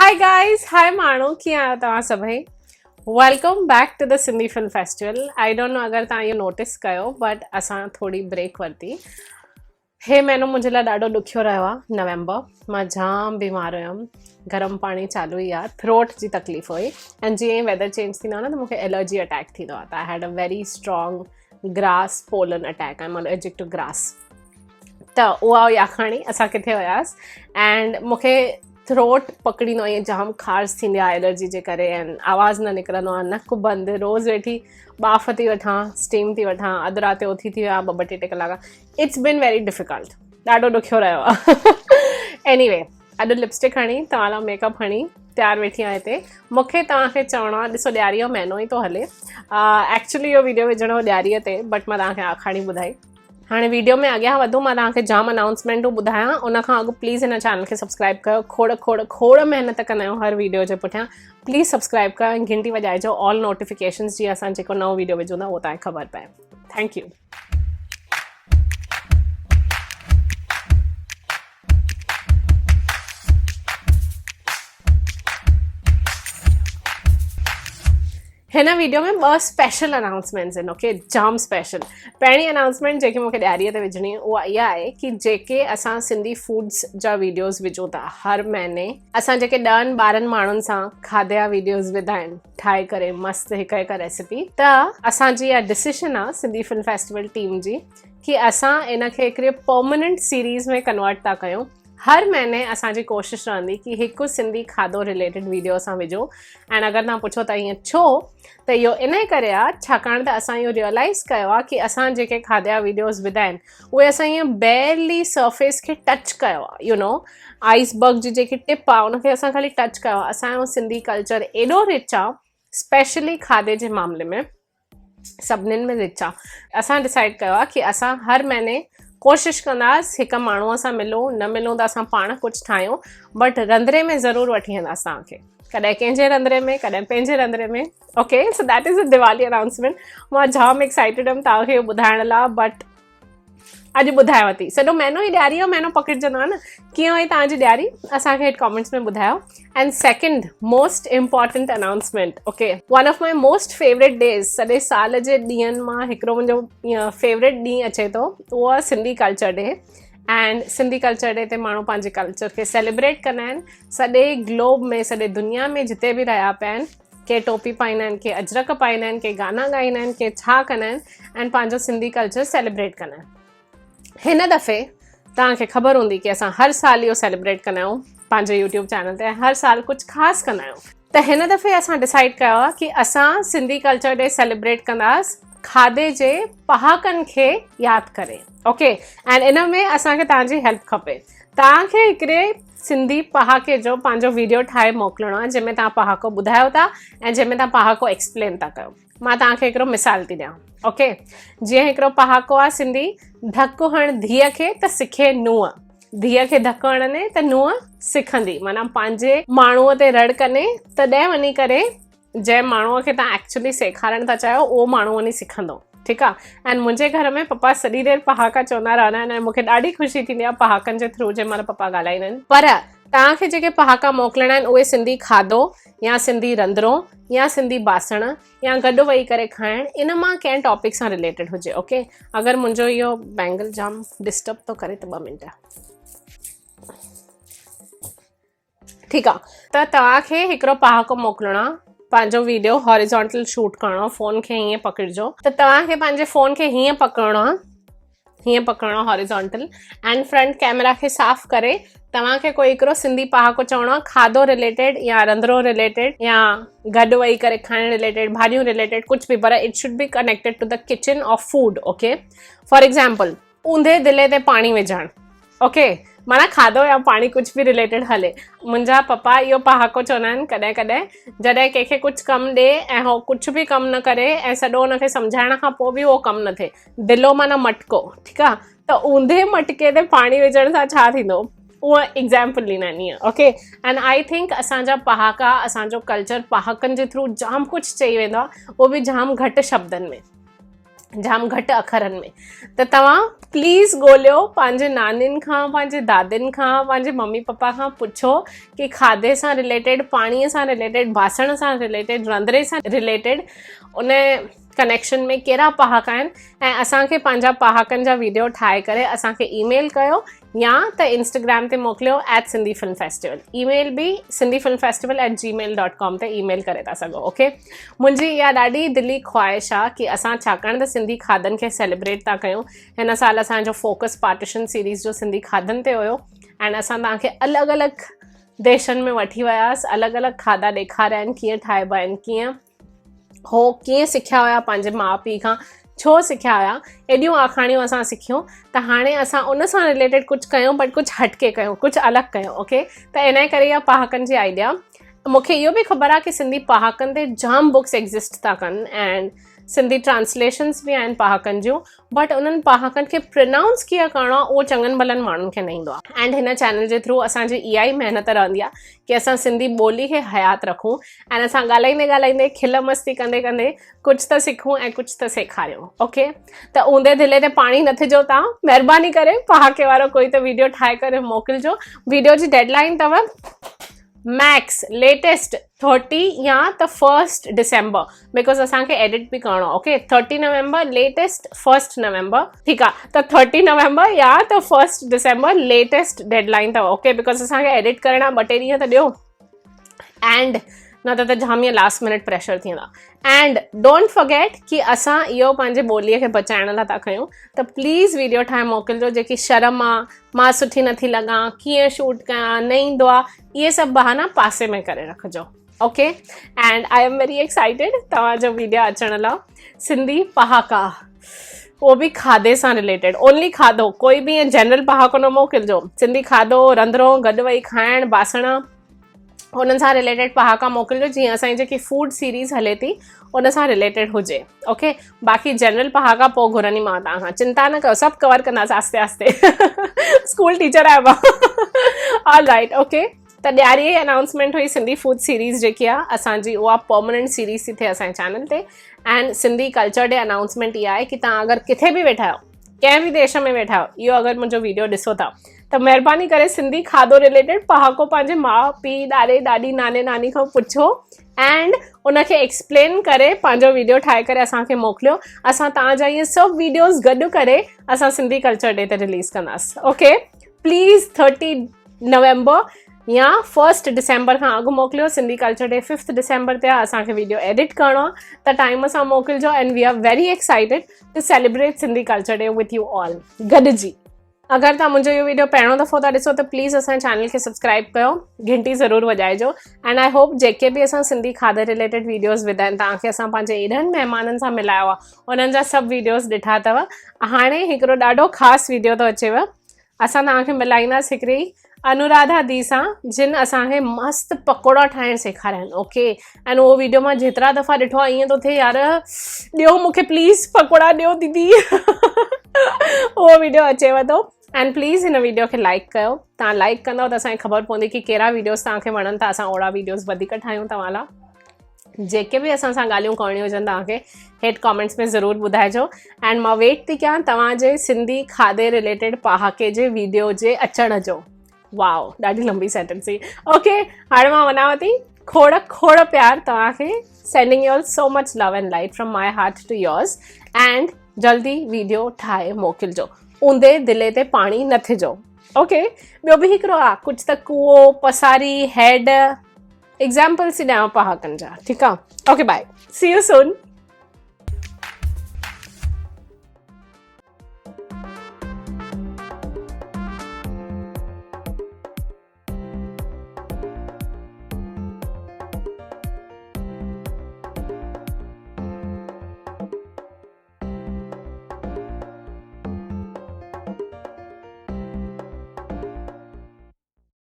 Hi guys, hi माण्हू, कीअं आहियो तव्हां सभई? Welcome back to the Sindhi film festival. I don't know अगर तव्हां इहो नोटिस कयो, बट असां थोड़ी ब्रेक वरिती। हे महीनो मुंहिंजे लाइ ॾाढो ॾुखियो रहियो आहे, नवंबर। मां जाम बीमार हुयमि, गरम पाणी चालू ई आहे, थ्रोट जी तकलीफ़ हुई, ऐं जीअं ई वेदर चेंज थींदो आहे न त मूंखे एलर्जी अटैक थींदो आहे। त I had a very strong grass pollen attack, I am allergic to grass. त उहा याखाणी असां किथे हुयासीं ऐं मूंखे थ्रोट पकड़ींदो आहे, जाम ख़ारिश थींदी आहे एलर्जी जे करे, ऐं आवाज़ न निकिरंदो आहे, नकु बंदि, रोज़ु वेठी बाफ़ थी वठां, स्टीम थी वठां, अधु राति जो उथी थी विया ॿ टे कलाक। इट्स बिन वेरी डिफ़िकल्ट, ॾाढो ॾुखियो रहियो आहे। एनीवे, अॼु लिपस्टिक हणी, तव्हां लाइ मेकअप हणी तयारु वेठी आहियां हिते। मूंखे तव्हांखे चवणो आहे, ॾिसो ॾियारी जो महीनो ई थो हले। एक्चुअली इहो वीडियो विझणो ॾियारीअ ते, बट मां तव्हांखे आखाणी ॿुधाई। हाणे वीडियो में अॻियां वधूं, मां तव्हांखे जाम अनाउंसमेंटूं ॿुधायां। उन खां अॻु प्लीज़ हिन चैनल खे सब्सक्राइब कयो। खोड़ महिनत कंदा आहियूं हर वीडियो जे पुठियां। प्लीज़ सब्सक्राइब कयो ऐं घंटी वॼाइजो ऑल नोटिफिकेशन्स, जीअं असां जेको नओं वीडियो विझूं था उहो तव्हांखे ख़बर पए। Thank U. हिन वीडियो में 2 स्पेशल अनाउंसमेंट्स आहिनि, ओके, जाम स्पेशल। पहिरीं अनाउंसमेंट जेकी मूंखे ॾियारीअ ते विझणी आहे उहा इहा आहे कि जेके असां सिंधी फूड्स जा वीडियोज़ विझूं था हर महीने, असां जेके 10-12 माण्हुनि सां खाधे जा वीडियोज़ विधा आहिनि ठाहे करे मस्तु हिकु रेसिपी, त असांजी इहा डिसीजन आहे सिंधी फिल्म फेस्टिवल टीम जी कि असां इन खे हिकिड़े परमनेंट सीरीज़ में कन्वर्ट था कयूं। हर महीने असांजी कोशिशि रहंदी कि हिकु सिंधी खाधो रिलेटेड वीडियो असां विझूं। ऐं अगरि तव्हां पुछो त ईअं छो, त इहो इन करे आहे छाकाणि त असां इहो रियलाइज़ कयो आहे कि असां जेके खाधे जा वीडियोज़ विधा आहिनि उहे असां ईअं बेयरली सरफेस खे टच कयो आहे, यू नो, आइसबर्ग जी जेकी टिप आहे उनखे असां ख़ाली टच कयो आहे। असांजो सिंधी कल्चर एॾो रिच आहे, स्पेशली खाधे जे मामले में सभिनीनि में रिच आहे। असां डिसाइड कयो आहे कि असां हर महीने कोशिशि कंदासीं हिकु माण्हूअ सां मिलूं, न मिलूं त असां पाण कुझु ठाहियूं, बट रंधिणे में ज़रूरु वठी वेंदासीं तव्हांखे, कॾहिं कंहिंजे रंधिणे में, कॾहिं पंहिंजे रंधिणे में। Okay, so that is a Diwali announcement. मां जाम एक्साइटेड हुअमि तव्हांखे इहो ॿुधाइण लाइ, बट अॼु ॿुधायांव थी। सॼो महीनो ई ॾियारी जो महीनो पकिड़िजंदो आहे न। कीअं हुई तव्हांजी ॾियारी, असांखे हेठि कॉमेंट्स में ॿुधायो। And second most important announcement, okay, one of my most favourite days, सॼे साल जे ॾींहंनि मां हिकिड़ो मुंहिंजो फेवरेट ॾींहुं अचे थो, उहो आहे Sindhi culture day. And Sindhi culture day ते माण्हू पंहिंजे कल्चर खे सेलिब्रेट कंदा आहिनि। सॼे ग्लोब में, सॼे दुनिया में जिते बि रहिया पिया आहिनि, के टोपी पाईंदा आहिनि, के अजरक पाईंदा आहिनि, के गाना ॻाईंदा आहिनि, के छा कंदा आहिनि, ऐं पंहिंजो सिंधी कल्चर सेलिब्रेट कंदा आहिनि। हिन दफ़े तव्हांखे ख़बर हूंदी कि असां हर साल इहो सेलिब्रेट कंदा आहियूं पंहिंजे यूट्यूब चैनल ते, हर साल कुझु ख़ासि कंदा आहियूं। त हिन दफ़े असां डिसाइड कयो आहे कि असां सिंधी कल्चर डे सेलिब्रेट कंदासीं खाधे जे पहाकनि खे यादि करे, ओके। ऐं इन में असांखे तव्हांजी हेल्प खपे। तव्हांखे हिकिड़े सिंधी पहाके जो पंहिंजो वीडियो ठाहे मोकिलिणो आहे जंहिंमें तव्हां पहाको ॿुधायो था ऐं जंहिंमें तव्हां पहाको एक्सप्लेन था कयो। मां तव्हांखे हिकिड़ो मिसाल थी ॾियां, ओके। जीअं हिकिड़ो पहाको आहे सिंधी, धकु हण धीअ खे त सिखे नुंहुं, धीअ खे धकु हणंदे त नुंहुं सिखंदी, माना पंहिंजे माण्हूअ ते रड़ कंदे तॾहिं वञी करे जंहिं माण्हूअ खे तव्हां एक्चुअली सेखारणु था चाहियो उहो माण्हू वञी सिखंदो, ठीकु आहे। ऐं मुंहिंजे घर में पप्पा सॼी देरि पहाका चवंदा रहंदा आहिनि ऐं मूंखे ॾाढी ख़ुशी थींदी आहे पहाकनि जे थ्रू जंहिं महिल पप्पा ॻाल्हाईंदा आहिनि। पर तव्हांखे जेके पहाका मोकिलिणा आहिनि उहे सिंधी खाधो या सिंधी रंधिणो या सिंधी बासण या गॾु वेही करे खाइण, इन मां कंहिं टॉपिक सां रिलेटेड हुजे, ओके। अगरि मुंहिंजो इहो बैंगल जाम डिस्टर्ब थो करे त 2 मिंट, ठीकु आहे। त तव्हांखे हिकिड़ो पहाको मोकिलिणो आहे, पंहिंजो वीडियो हॉरिजॉन्टल शूट करिणो आहे, फ़ोन खे हीअं पकड़िजो। त तव्हांखे पंहिंजे फ़ोन खे हीअं पकड़णो आहे, हीअं पकड़णो हॉरिजॉन्टल, एंड फ्रंट कैमरा खे साफ़ करे तव्हांखे कोई हिकिड़ो सिंधी पहाको चवणो आहे, खाधो रिलेटेड या रंधिणो रिलेटेड या गॾु वेही करे खाइण रिलेटेड, भाॼियूं रिलेटेड, कुझु बि, पर it should be connected to the kitchen of food, okay. For example, ऊंधे दिले ते पाणी विझणु, ओके, माना खाधो या पाणी कुझु बि रिलेटेड हले। मुंहिंजा पप्पा इहो पहाको चवंदा आहिनि कॾहिं कॾहिं, जॾहिं कंहिंखे कुझु कमु ॾे ऐं उहो कुझु बि कमु न करे ऐं सॼो हुनखे सम्झाइण खां पोइ बि उहो कमु न थिए, दिलो माना मटको, ठीकु आहे। त ऊंधे मटके ते पाणी विझण सां छा थींदो, उहा एग्ज़ाम्पल ॾींदा आहिनि ईअं, ओके। एंड आई थिंक असांजा पहाका, असांजो कल्चर पहाकनि जे थ्रू जाम कुझु चई वेंदो आहे, उहो बि जाम घटि शब्दनि में। जाम घटि अखरनि में। त तव्हां प्लीज़ ॻोल्हियो, पंहिंजे नानियुनि खां, पंहिंजे दादियुनि खां, पंहिंजे मम्मी पप्पा खां पुछो कि खाधे सां रिलेटेड, पाणीअ सां रिलेटेड, बासण सां रिलेटेड, रंधिणे सां रिलेटेड उन कनेक्शन में कहिड़ा पहाका आहिनि, ऐं असांखे पंहिंजा पहाकनि जा वीडियो ठाहे करे असांखे ईमेल कयो या त इंस्टाग्राम ते मोकिलियो @SindhiFilmFestival। ईमेल बि sindhifilmfestival@gmail.com ते ईमेल करे था सघो। ओके, मुंहिंजी इहा ॾाढी दिली ख़्वाहिश आहे कि असां छाकाणि त सिंधी खाधनि खे सेलिब्रेट था कयूं, हिन साल असांजो फोकस पार्टीशन सीरीज़ जो सिंधी खाधनि ते हुयो, ऐं असां तव्हांखे अलॻि अलॻि देशनि में वठी वियासीं, अलॻि अलॻि खाधा ॾेखारिया आहिनि कीअं ठाहिबा आहिनि, कीअं सिखिया हुया पंहिंजे माउ पीउ खां, छो सिखिया हुया, एॾियूं आखाणियूं असां सिखियूं। त हाणे असां उन सां रिलेटेड कुझु कयूं, बट कुझु हटके कयूं, कुझु अलॻि कयूं। ओके, त इन करे इहा पहाकनि जी आइडिया। मूंखे इहो बि ख़बर आहे कि सिंधी पहाकनि ते जाम बुक्स एग्ज़िस्ट था कनि, एंड सिंधी ट्रांसलेशन्स बि आहिनि पहाकनि जूं, बट उन्हनि पहाकनि खे प्रोनाउंस कीअं करिणो आहे उहो चङनि भलनि माण्हुनि खे न ईंदो आहे। एंड हिन चैनल जे थ्रू असांजी इहा ई महिनत रहंदी आहे कि असां सिंधी ॿोली खे हयात रखूं, ऐं असां ॻाल्हाईंदे ॻाल्हाईंदे खिल मस्ती कंदे कंदे कुझु त सिखूं ऐं कुझु त सेखारियूं। ओके, त ऊंदे दिले ते पाणी न थिजो, तव्हां महिरबानी करे पहाके वारो कोई त वीडियो ठाहे करे मोकिलिजो। वीडियो जी डेडलाइन अथव मैक्स लेटेस्ट 30 या त 1 डिसेंबर, बिकॉज असांखे एडिट बि करिणो आहे। ओके, 30 नवंबर लेटेस्ट 1 नवंबर, ठीकु आहे, त 30 नवंबर या त 1 डिसेंबर लेटेस्ट डेडलाइन अथव। ओके, बिकॉज असांखे एडिट करणा 2-3 ॾींहं त ॾियो, एंड न त जाम ईअं लास्ट मिनट प्रेशर थी वेंदा। एंड डोंट फॉरगेट कि असां इहो पंहिंजे ॿोलीअ खे बचाइण लाइ था कयूं, त प्लीज़ वीडियो ठाहे मोकिलिजो। जेकी शर्म आहे, मां सुठी नथी लॻां, कीअं शूट कयां, न ईंदो आहे, इहे सभु बहाना पासे में करे रखिजो। Okay, and I am very excited तव्हांजो वीडियो अचण लाइ। सिंधी पहाका, उहो बि खाधे सां रिलेटेड, ओनली खाधो, कोई बि ईअं जनरल पहाको न मोकिलिजो। सिंधी खाधो, रंधिणो, गॾु वेही खाइणु, बासण, उन्हनि सां रिलेटेड पहाका मोकिलिजो, जीअं असांजी जेकी फूड सीरीज़ हले थी उन सां रिलेटेड हुजे। ओके, बाक़ी जनरल पहाका पोइ घुरंदी मां तव्हां खां, चिंता न कयो, सभु कवर कंदासीं आस्ते आस्ते। स्कूल टीचर आहियो मां। ऑल राइट, ओके, त ॾियारीअ जी अनाउंसमेंट हुई सिंधी फूड सीरीज़ जेकी आहे असांजी, उहा परमनेंट सीरीज़ थी थिए असांजे चैनल ते। And Sindhi culture day announcement इहा आहे कि तव्हां अगरि किथे बि वेठा आहियो, कंहिं बि देश में वेठा आहियो, इहो अगरि मुंहिंजो वीडियो ॾिसो था, त महिरबानी करे सिंधी खाधो रिलेटेड पहाको पंहिंजे माउ पीउ, ॾाॾे ॾाॾी, नाने नानी खां पुछो, एंड उनखे एक्सप्लेन करे पंहिंजो वीडियो ठाहे करे असांखे मोकिलियो। असां तव्हांजा इहे सभु वीडियोज़ गॾु करे असां सिंधी कल्चर डे ते रिलीज़ कंदासीं। ओके, प्लीज़ 30 नवंबर या 1 डिसेंबर खां अॻु मोकिलियो। सिंधी कल्चर डे 5 डिसेंबर ते आहे, असांखे वीडियो एडिट करिणो आहे, त टाइम सां मोकिलिजो। And we are very excited to celebrate Sindhi culture day with you all गॾिजी। अगरि तव्हां मुंहिंजो इहो वीडियो पहिरियों दफ़ो था ॾिसो त प्लीज़ असांजे चैनल खे सब्सक्राइब कयो, घंटी ज़रूरु वॼाइजो। एंड आई होप जेके बि असां सिंधी खाधे रिलेटेड वीडियोज़ विधा आहिनि, तव्हांखे असां पंहिंजे एॾनि महिमाननि सां मिलायो आहे, उन्हनि जा सभु वीडियोज़ ॾिठा अथव। हाणे हिकिड़ो ॾाढो ख़ासि वीडियो थो अचेव, असां तव्हांखे मिलाईंदासीं हिकिड़ी अनुराधा दी सां, जिन असांखे मस्तु पकोड़ा ठाहिणु सेखारिया आहिनि। ओके, ऐं उहो वीडियो मां जेतिरा दफ़ा ॾिठो आहे ईअं थो थिए यार ॾियो मूंखे प्लीज़ पकोड़ा ॾियो दीदी। उहो वीडियो अचेव थो। एंड प्लीज़ हिन वीडियो खे लाइक कयो, तव्हां लाइक कंदव त असांखे ख़बर पवंदी कि कहिड़ा वीडियोज़ तव्हांखे वणनि था, असां ओड़ा वीडियोज़ वधीक ठाहियूं तव्हां लाइ। जेके बि असां सां ॻाल्हियूं करणियूं हुजनि तव्हांखे हेठि कॉमेंट्स में ज़रूरु ॿुधाइजो। एंड मां वेट थी कयां तव्हांजे सिंधी खाधे रिलेटेड पहाके जे वीडियो जे अचण जो। वाओ, ॾाढी लंबी सेंटेंस हुई। ओके, हाणे मां वञांव थी, खोड़ खोड़ प्यार तव्हांखे, sending you all so much love and light from my heart to yours. And जल्दी वीडियो ठाहे मोकिलिजो, ऊंदे दिले ते पाणी न थिजो। ओके, ॿियो बि हिकिड़ो आहे, कुझु त कुओ, पसारी, हेड, एग्ज़ाम्पल्स ई ॾियांव पहाकनि जा। ठीकु आहे, okay bye, see you soon.